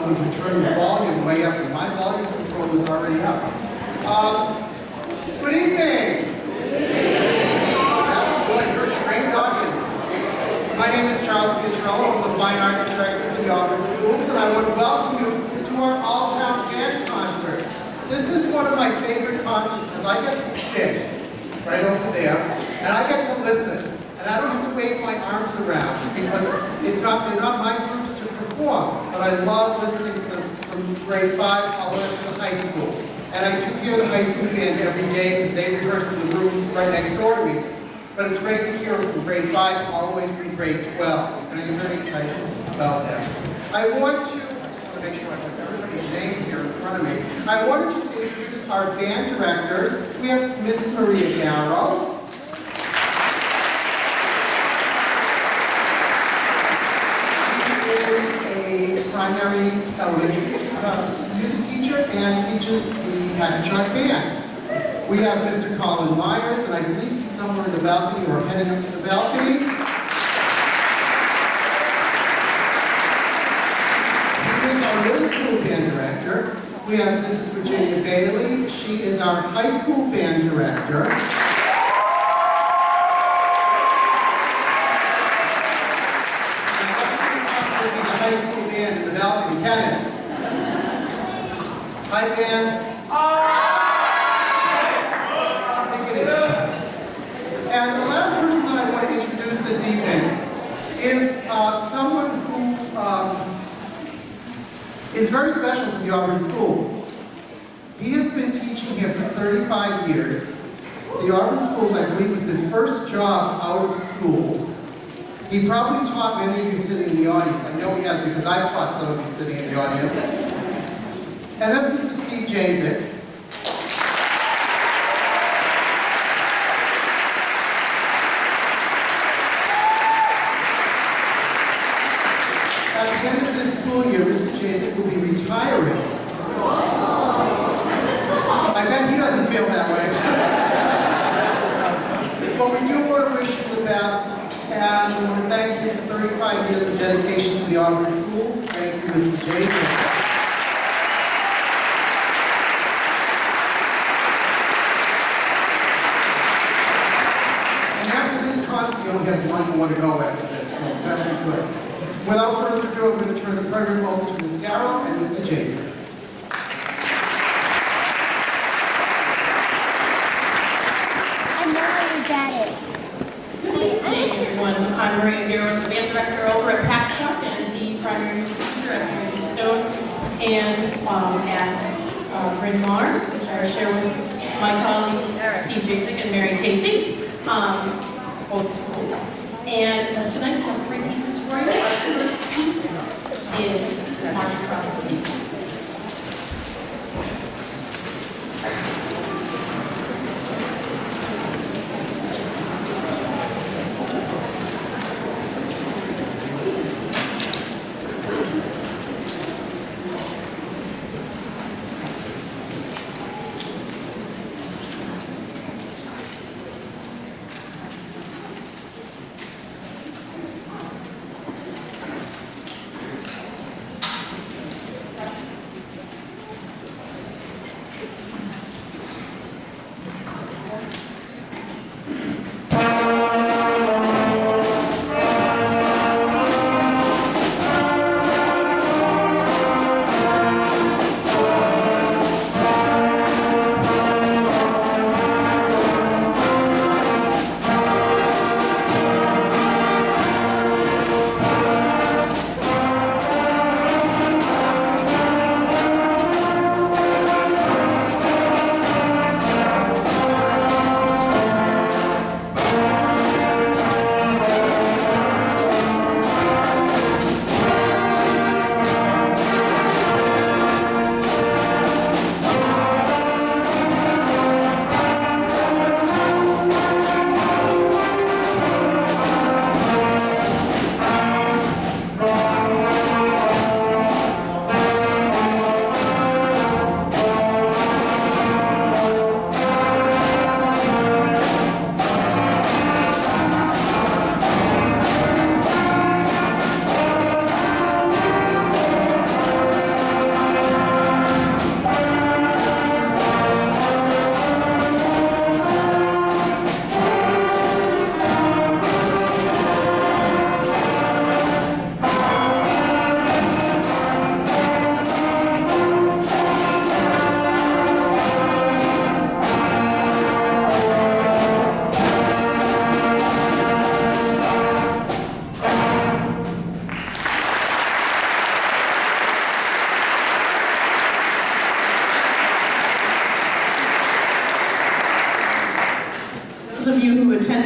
someone to turn the volume way up, and my volume control is already up. Good evening. That's good. You're a trained audience. My name is Charles Petrello. I'm the Fine Arts Director for the Auburn Schools, and I want to welcome you to our All-Town Band concert. This is one of my favorite concerts because I get to sit right over there, and I get to listen. And I don't have to wave my arms around because they're not my groups to perform, but I love listening to them from grade 5 all the way up to high school. And I do hear the high school band every day because they rehearse in the room right next door to me. But it's great to hear them from grade 5 all the way through grade 12. And I get very excited about that. I just want to make sure I have everybody's name here in front of me. I want to just introduce our band directors. We have Miss Maria Garrow. Primary music teacher and teaches the Packagug Band. We have Mr. Colin Myers, and I believe he's somewhere in the balcony or heading up to the balcony. He is our middle school band director. We have Mrs. Virginia Bailey. She is our high school band director. In the balcony, Kenneth. Hi, band. I think it is. And the last person that I want to introduce this evening is someone who is very special to the Auburn schools. He has been teaching here for 35 years. The Auburn schools, I believe, was his first job out of school. He probably taught many of you sitting in the audience. I know he has because I've taught some of you sitting in the audience. And that's Mr. Steve Jaszek. At the end of this school year, Mr. Jaszek will be retiring. I bet he doesn't feel that way. But we do want to wish him the best. And I want to thank you for 35 years of dedication to the Auburn schools. Thank you, Mr. Jaszek. And after this concert, you only have one more to go after this, so that'll be good. Without further ado, I'm going to turn the program over to Ms. Garrow and Mr. Jaszek. I know where your dad is. I'm Maria Garrow, the band director over at Packagug and the primary music teacher at Harry Stone and at Bryn Mawr, which I share with my colleagues Steve Jaszek and Mary Casey, both schools. And tonight we have 3 pieces for you. Our first piece is March Across the Seas.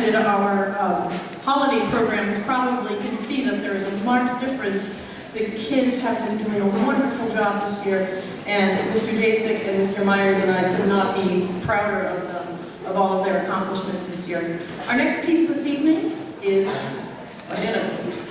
attended our holiday programs probably can see that there is a marked difference. The kids have been doing a wonderful job this year, and Mr. Jaszek and Mr. Myers and I could not be prouder of them, of all of their accomplishments this year. Our next piece this evening is Banana Boat.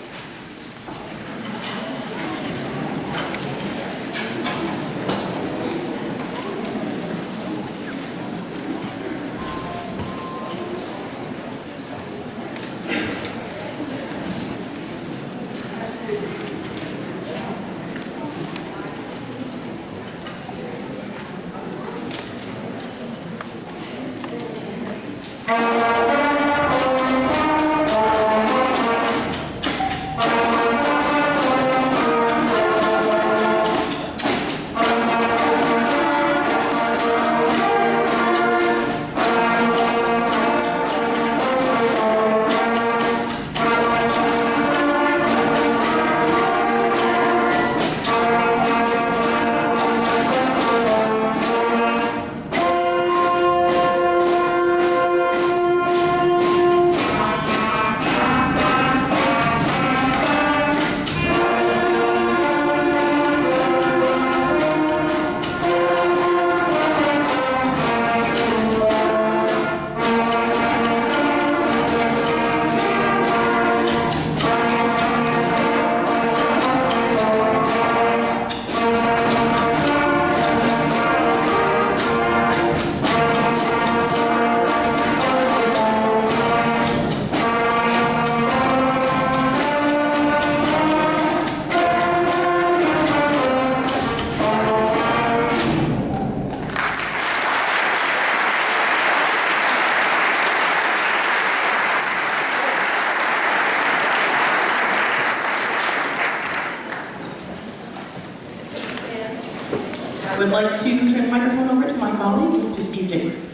I would like to turn the microphone over to my colleague, Mr. Steve Jaszek.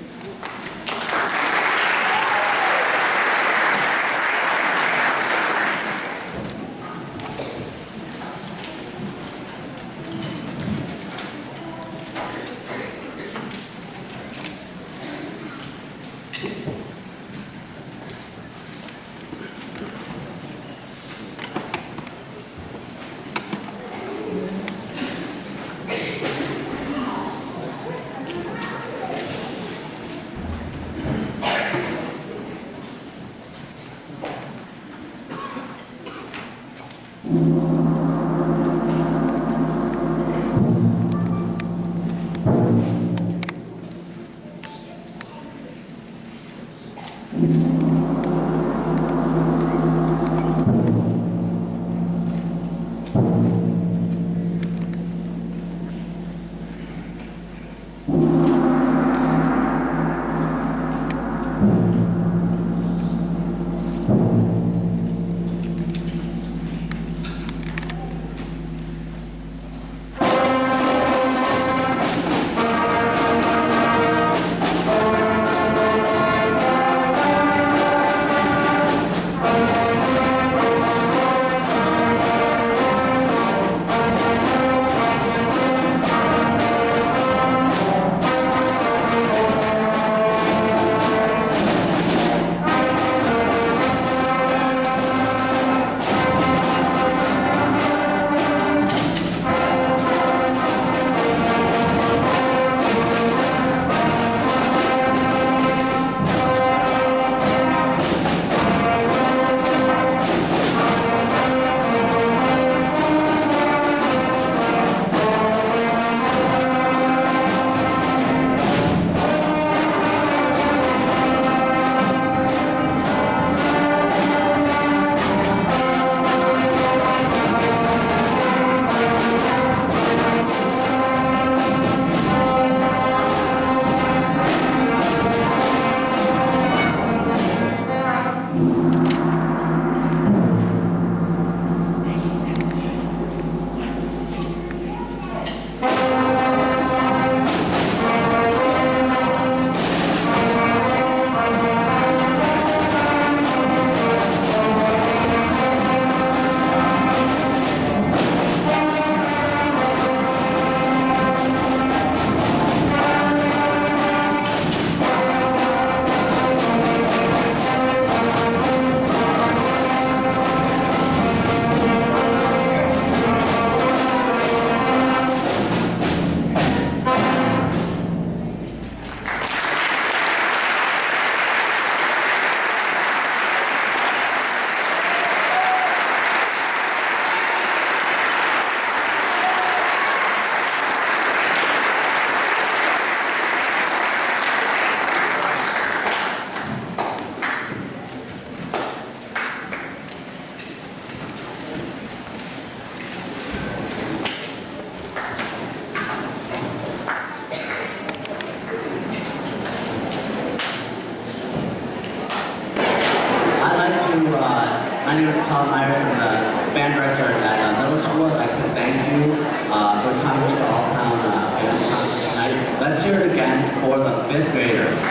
fifth graders.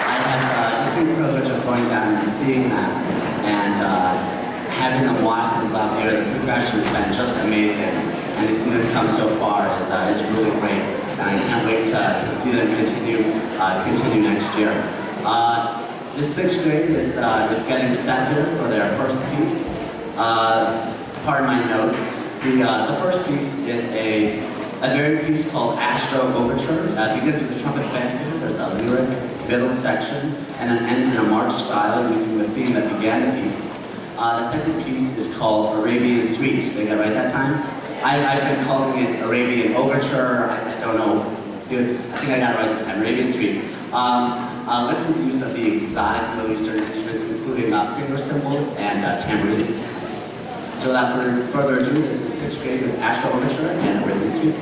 I had just the privilege of going down and seeing them, and having them watch them go out there. The progression has been just amazing, and to see them come so far is really great. And I can't wait to see them continue next year. This sixth grade is getting set here for their first piece. Pardon my notes. The first piece is a varied piece called Astro Overture. It begins with the trumpet fanfare. There's a lyric middle section, and then ends in a march style using the theme that began the piece. The second piece is called Arabian Suite. Did I get it right that time? I've been calling it Arabian Overture. I don't know. Dude, I think I got it right this time. Arabian Suite. Listen to the use of the exotic Middle Eastern instruments, including finger cymbals and tambourine. So without further ado, this is sixth grade with Astro Overture and Arabian Suite.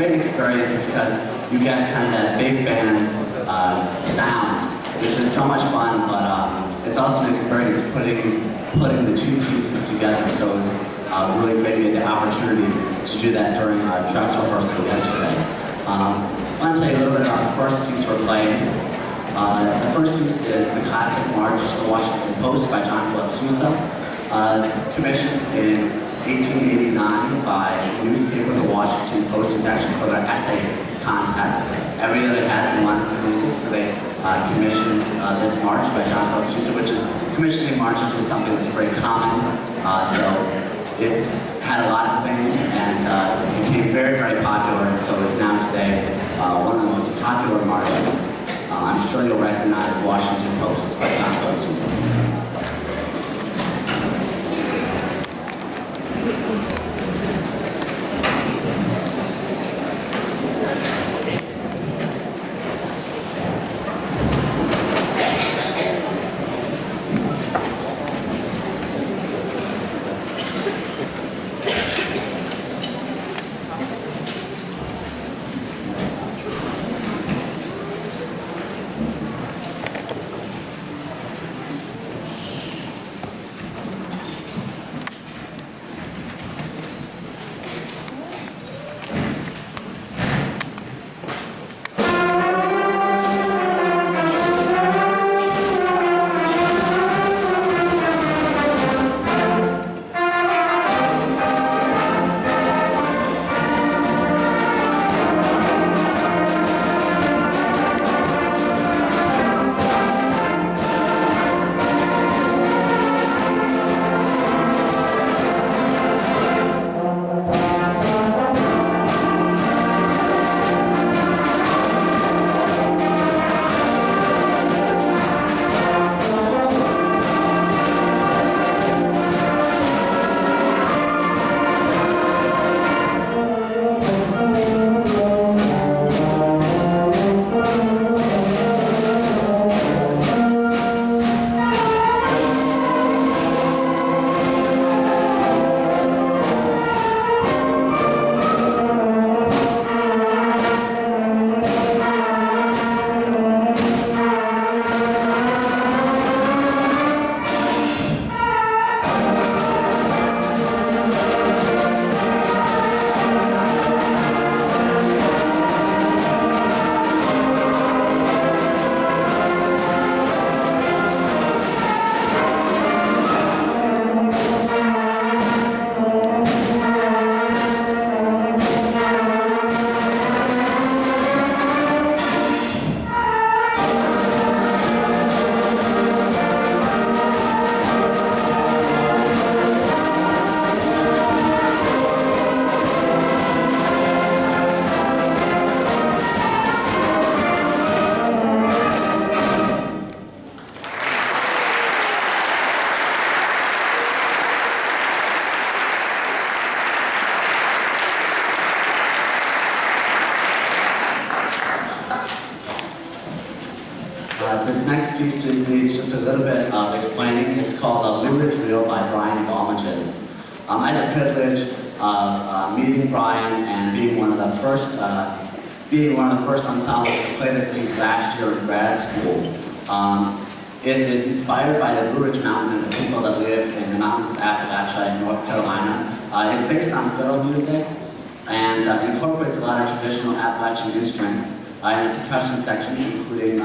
great experience because you get kind of that big band sound, which is so much fun, but it's also an experience putting the two pieces together. So it was really great to get the opportunity to do that during our dress rehearsal yesterday. I want to tell you a little bit about the first piece we're playing. The first piece is the classic March to the Washington Post by John Philip Sousa, commissioned in 1889 by the newspaper The Washington Post. It was actually for their essay contest. Every year they had it in London music, so they commissioned this march by John Philip Sousa, which is, commissioning marches was something that's very common. So it had a lot of fame and became very, very popular, and so is now today one of the most popular marches. I'm sure you'll recognize The Washington Post by John Philip Sousa. This next piece needs just a little bit of explaining. It's called Blue Ridge Reel by Brian Balmages. I had the privilege of meeting Brian and being one of the first ensembles to play this piece last year in grad school. It is inspired by the Blue Ridge Mountain and the people that live in the mountains of Appalachia in North Carolina. It's based on fiddle music and incorporates a lot of traditional Appalachian instruments in a percussion section, including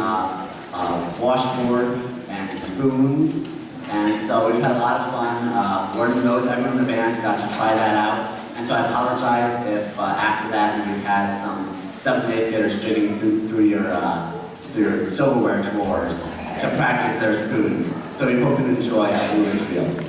washboard and spoons. And so we've had a lot of fun learning those. Everyone in the band got to try that out. And so I apologize if after that you had some 7th and 8th graders digging through your silverware drawers to practice their spoons. So we hope you enjoy Blue Ridge Reel.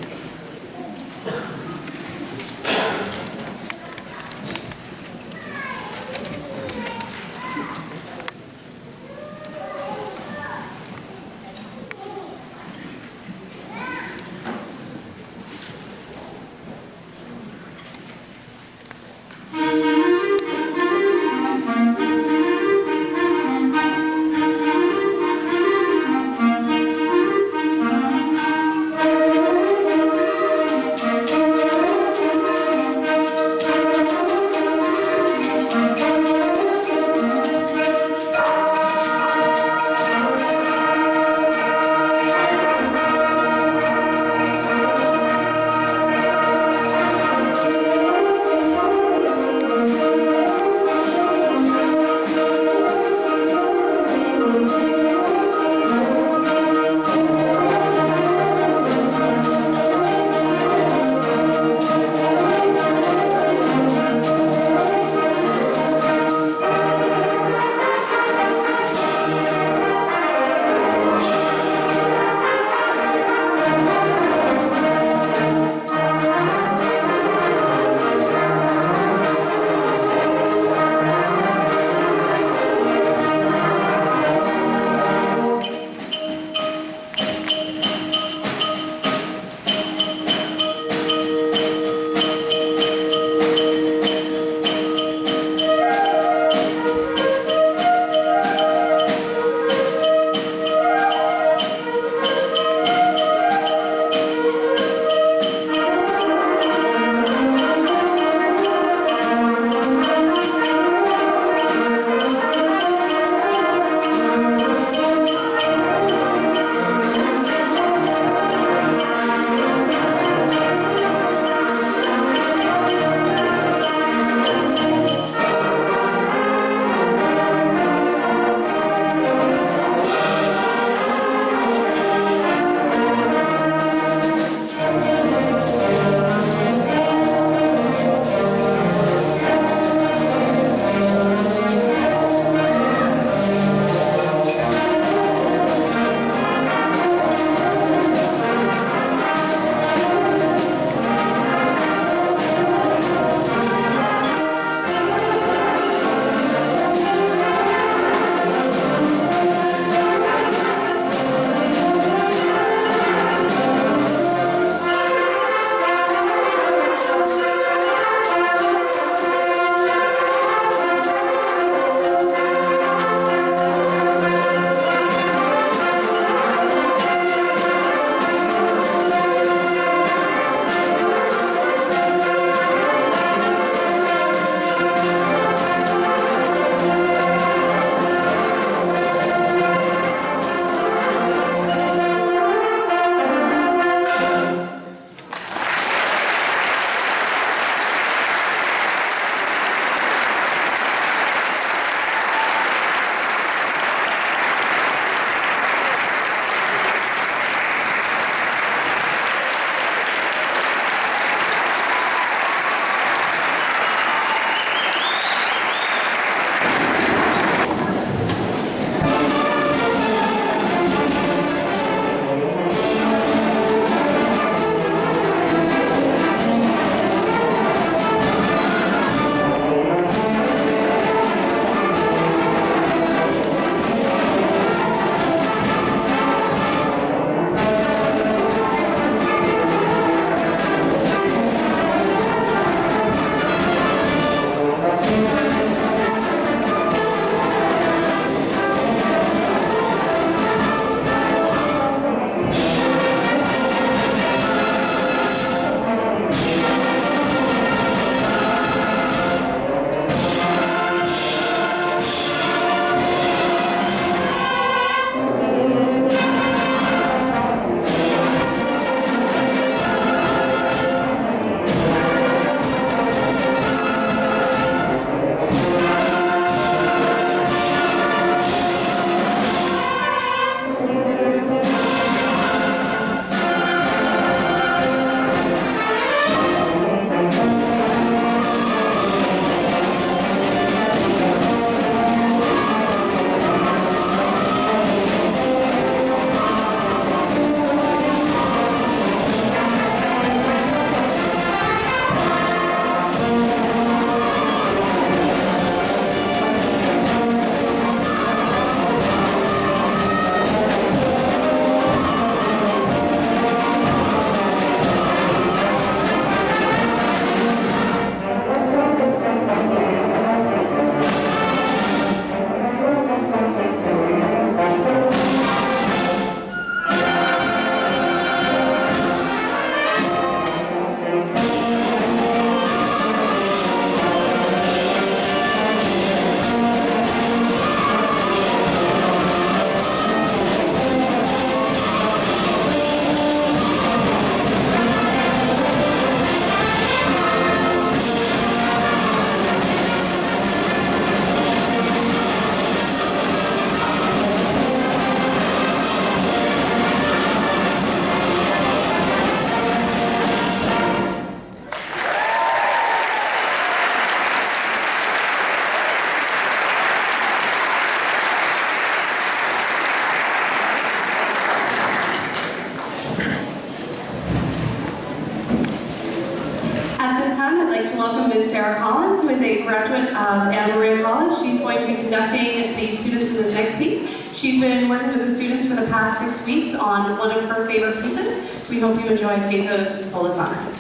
like to welcome Ms. Sarah Collins, who is a graduate of Anna Maria College. She's going to be conducting the students in this next piece. She's been working with the students for the past 6 weeks on one of her favorite pieces. We hope you enjoy Bezos' Sola Sana.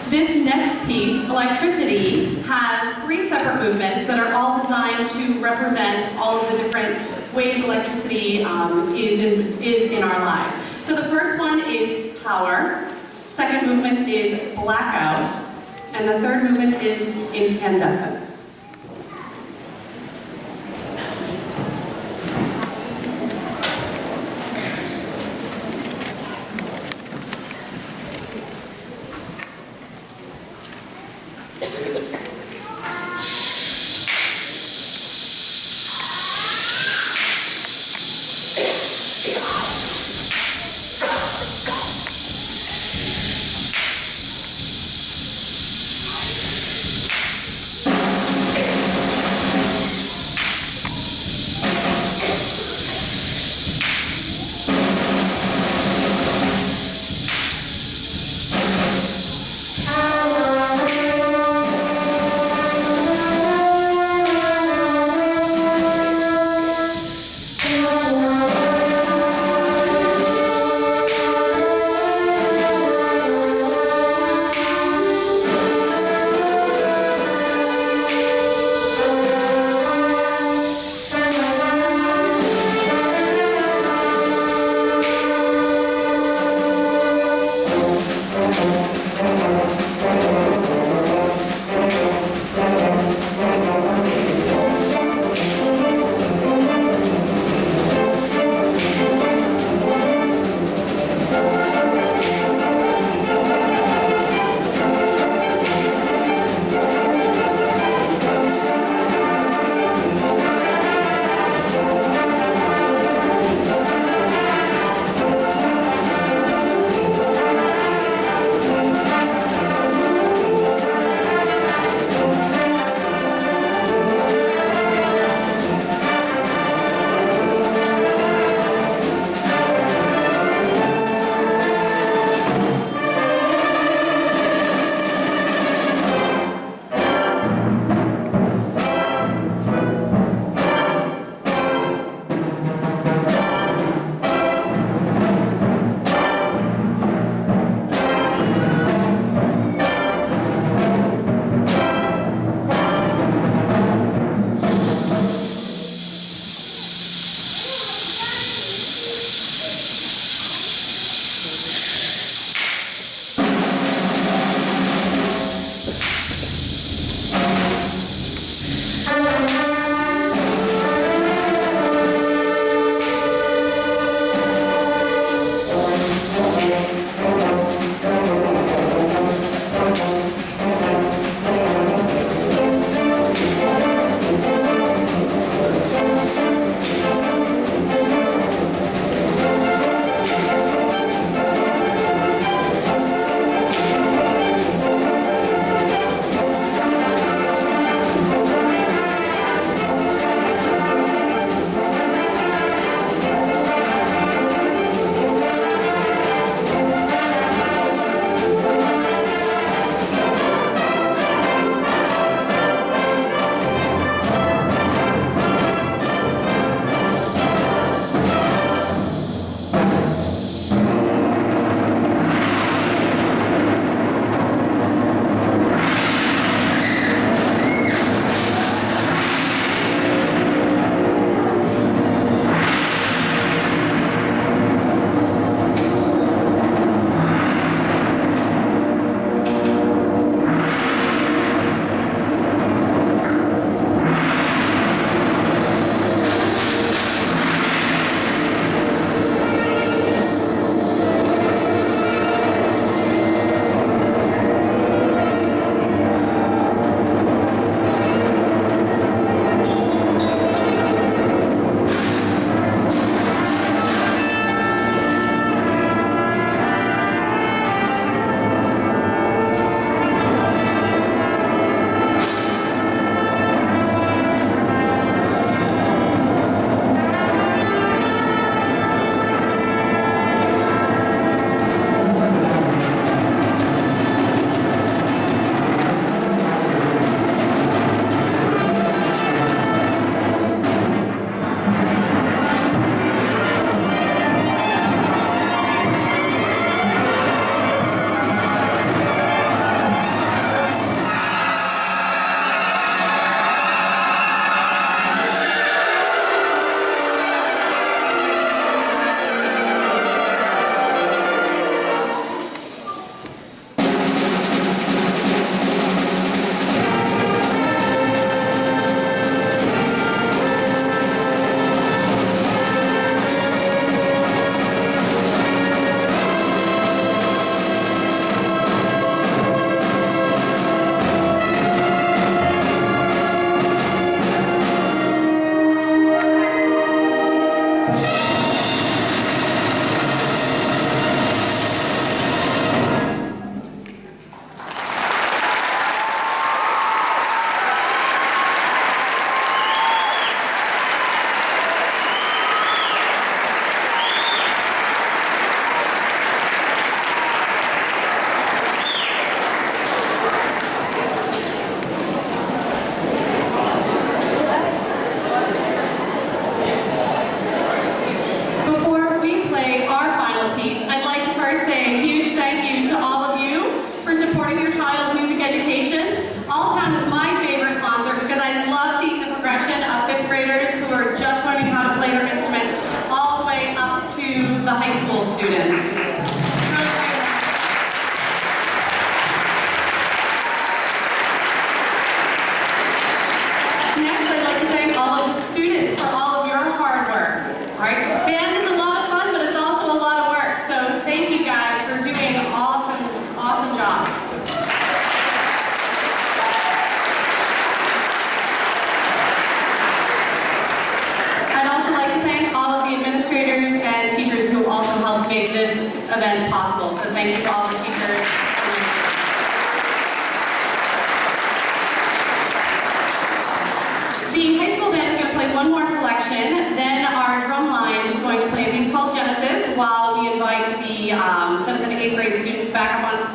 This next piece, electricity, has 3 separate movements that are all designed to represent all of the different ways electricity is in our lives. So the first one is power, second movement is blackout, and the third movement is incandescence.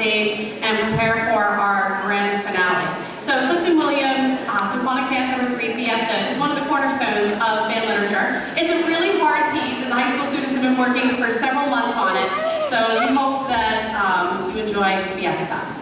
stage and prepare for our grand finale. So Clifton Williams' Symphonic Dance Number 3 Fiesta is one of the cornerstones of band literature. It's a really hard piece, and the high school students have been working for several months on it. So we hope that you enjoy Fiesta.